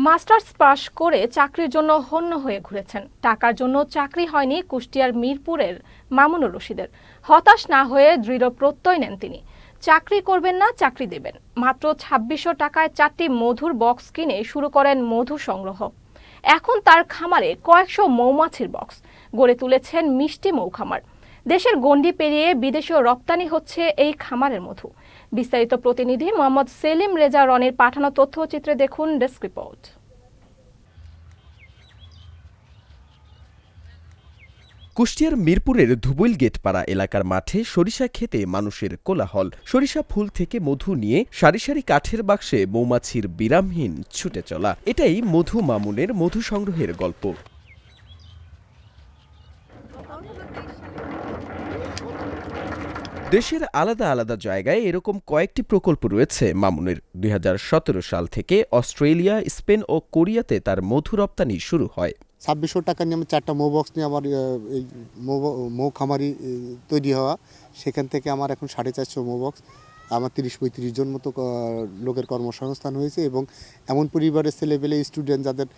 Masters পাশ করে চাকরির জন্য হন্য হয়ে ঘুরেছেন। টাকার জন্য চাকরি হয়নি কুষ্টিয়ার মিরপুরের মামুনুর রশিদের। হতাশ না হয়ে দৃঢ় প্রত্যয় নেন তিনি। চাকরি করবেন না, চাকরি দেবেন। মাত্র ২৬০০ টাকায় ৪টি মধুর বক্স কিনে শুরু করেন মধু সংগ্রহ। এখন তার খামারে কয়েকশো মৌমাছির বক্স গড়ে তুলেছেন মিষ্টি মৌ খামার। দেশের গণ্ডি পেরিয়ে বিদেশেও রপ্তানি হচ্ছে এই খামারের মধু। বিস্তারিত প্রতিনিধি মোহাম্মদ সেলিম রেজা রনির পাঠানো তথ্যচিত্রে দেখুন ডেস্ক রিপোর্ট। কুষ্টিয়ার মিরপুরের ধুবইল গেটপাড়া এলাকার মাঠে সরিষা খেতে মানুষের কোলাহল। সরিষা ফুল থেকে মধু নিয়ে সারি সারি কাঠের বাক্সে মৌমাছির বিরামহীন ছুটে চলা, এটাই মধু মামুনের মধু সংগ্রহের গল্প। দেশের আলাদা আলাদা জায়গায় এরকম কয়েকটি প্রকল্প রয়েছে মামুনের। ২০১৭ সাল থেকে অস্ট্রেলিয়া, স্পেন ও কোরিয়াতে তার মধু রপ্তানি শুরু হয়। ২৬০০ টাকা নিয়ে আমি ৪টা মৌ বক্স নিয়ে আমার এই মৌ খামারি তৈরি হওয়া, সেখান থেকে আমার এখন 450 মৌ বক্স। আমার ৩০-৩৫ জন মতো লোকের কর্মসংস্থান হয়েছে এবং এমন পরিবারের ছেলেপেলে স্টুডেন্ট যাদের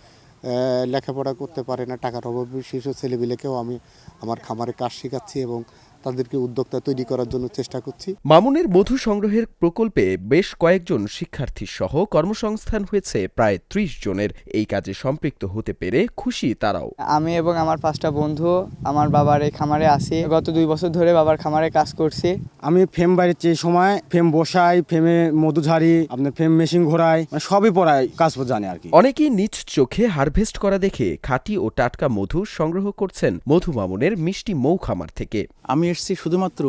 লেখাপড়া করতে পারে না, টাকার অভাবে সেসব ছেলেপেলেকেও আমি আমার খামারে কাজ শেখাচ্ছি এবং তাদেরকে উদ্যোক্তা তৈরি করার জন্য চেষ্টা করছি। মামুনের মধু সংগ্রহের প্রকল্পে বেশ কয়েকজন শিক্ষার্থী সহ কর্মসংস্থান হয়েছে প্রায় ৩০ জনের। এই কাজে সম্পৃক্ত হতে পেরে খুশি তারাও। আমি এবং আমার 5টা বন্ধু আমার বাবার এই খামারে আছি। গত 2 বছর ধরে বাবার খামারে কাজ করছি। আমি ফ্রেম বাইরে যে সময় ফ্রেম বসাই, ফ্রেমে মধু ঝাড়ি, আপনার ফ্রেম মেশিন ঘোরাই, মানে সবই পড়াই, কাজ জানি আর কি। অনেকেই নিজ চোখে হারভেস্ট করা দেখে খাঁটি ও টাটকা মধু সংগ্রহ করছেন মধু মামুনের মিষ্টি মৌ খামার থেকে। আমি এসেছি শুধুমাত্র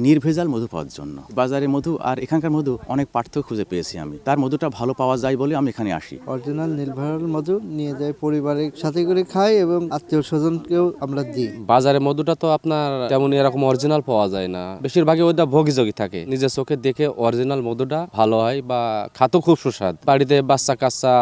নির্ভেজাল মধু পাওয়ার জন্য। বাজারে মধু আর এখানকার মধু অনেক পার্থক্য খুঁজে পেয়েছি আমি। তার মধুটা ভালো পাওয়া যায় বলে আমি এখানে আসি। অরিজিনাল নির্ভেজাল মধু নিয়ে যাই, পরিবারের সাথে করে খাই এবং আত্মীয় স্বজনকেও আমরা দিই। বাজারে মধুটা তো আপনার তেমন এরকম অরিজিনাল পাওয়া যায় না, বেশিরভাগই ওইটা ভোগীযোগী থাকে। নিজের চোখে দেখে অরিজিনাল মধুটা ভালো হয় বা খাতেও খুব সুস্বাদ। বাড়িতে বাচ্চা কাচ্চা,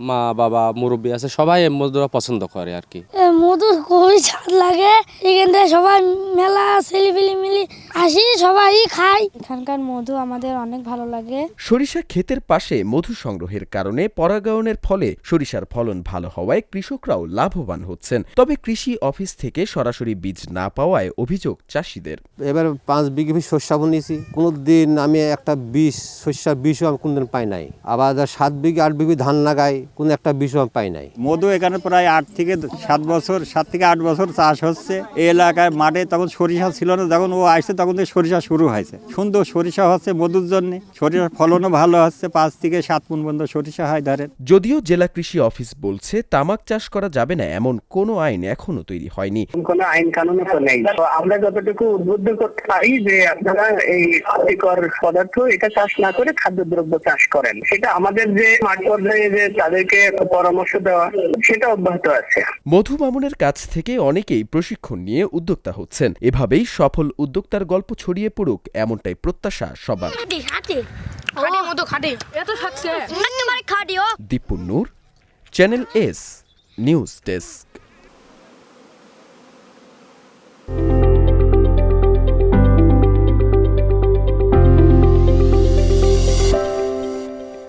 মা বাবা, মুরব্বী আছে, সবাই এই মধুটা পছন্দ করে আর কি। মধু খুবই স্বাদ লাগে। এখান থেকে সবাই মেলা ছেলেপিলি মিলি আসি, সবাই খাই। এখানকার মধু আমাদের অনেক ভালো লাগে। সরিষা ক্ষেতের পাশে মধু সংগ্রহের কারণে পরাগায়নের ফলে সরিষার ফলন ভালো হওয়ায় কৃষকরাও লাভবান হচ্ছেন। তবে কৃষি অফিস থেকে সরাসরি বীজ না পাওয়ায় অভিযোগ চাষিদের। এবার 5 বিঘে শস্যা বুনেছি, কোনোদিন আমি একটা শস্যার বিষও আমি কোনদিন পাই নাই। আবার 7 বিঘে 8 বিঘে ধান লাগাই, কোনো একটা বিষও আমি পাই নাই। মধু এখানে প্রায় 7 থেকে 8 বছর চাষ হচ্ছে। এই এলাকায় মাঠে তখন সরিষা ছিল না, যখন ও আসছে তখন সরিষা শুরু হয়েছে। সুন্দর সরিষা হচ্ছে মধুর জন্য, সরিষার ফলনও ভালো হচ্ছে। 5 থেকে 7 মণ পর্যন্ত সরিষা হয় ধরেন। যদিও জেলা কৃষি অফিস বলছে তামাক চাষ করা যাবে না এমন কোনো আইন এখনো তৈরি হয়নি। কোনো আইন কানুন তো নেই। তো আমরা যতটুকু উদ্বুদ্ধ করতে পারি যে আপনারা এই ক্ষতিকর পদার্থ এটা চাষ না করে খাদ্যদ্রব্য চাষ করেন, সেটা আমাদের যে মাঠ পর্যায়ে যে তাদেরকে পরামর্শ দেওয়া, সেটা অব্যাহত আছে। মধু মামুনের কাছ থেকে অনেকেই প্রশিক্ষণ নিয়ে উদ্যোক্তা হচ্ছেন। এভাবেই সফল উদ্যোক্তার গল্প ছড়িয়ে পড়ুক, এমনটাই প্রত্যাশা সবার। দীপুন নূর, চ্যানেল এস নিউজ ডেস্ক।